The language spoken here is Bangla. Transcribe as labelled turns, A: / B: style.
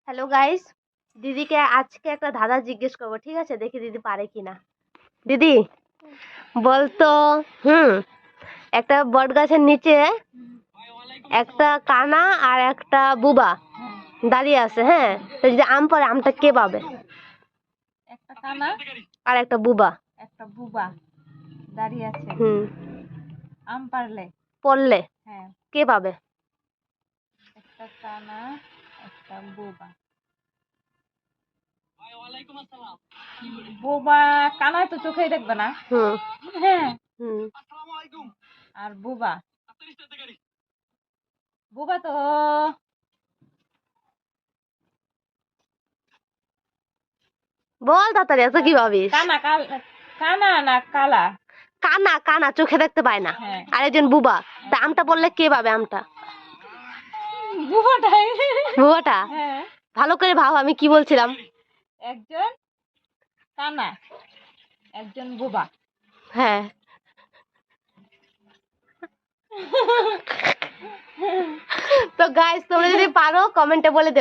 A: হ্যালো গাইস, দিদিকে আজকে একটা ধাঁধা জিজ্ঞেস করবো, ঠিক আছে? দেখি দিদি পারে কিনা। দিদি বলতো, একটা বট গাছের নিচে একটা কানা আর একটা বুবা দাঁড়িয়ে আছে। হ্যাঁ, তো যদি আম পড়ে আমটা কে পাবে?
B: একটা কানা
A: আর একটা বুবা
B: দাঁড়িয়ে আছে। আম
A: পড়লে
B: হ্যাঁ,
A: কে পাবে?
B: একটা কানা একটা বোবা। বোবা কানায় তো চোখেই দেখবে না। হ্যাঁ, আর বোবা বোবা তো
A: বল তাড়াতাড়ি, এত কি ভাবিস?
B: কানা না কালা?
A: কানা, কানা চোখে দেখতে পায় না।
B: হ্যাঁ।
A: আর একজন বুবা, তা আমটা পড়লে কে পাবে আমটা?
B: বুবাটাই।
A: বুবাটা?
B: হ্যাঁ,
A: ভালো করে ভাব, আমি কি বলছিলাম।
B: একজন কানা একজন বোবা।
A: হ্যাঁ। তো গাইস, তোমরা যদি পারো কমেন্টে বলে দেবে।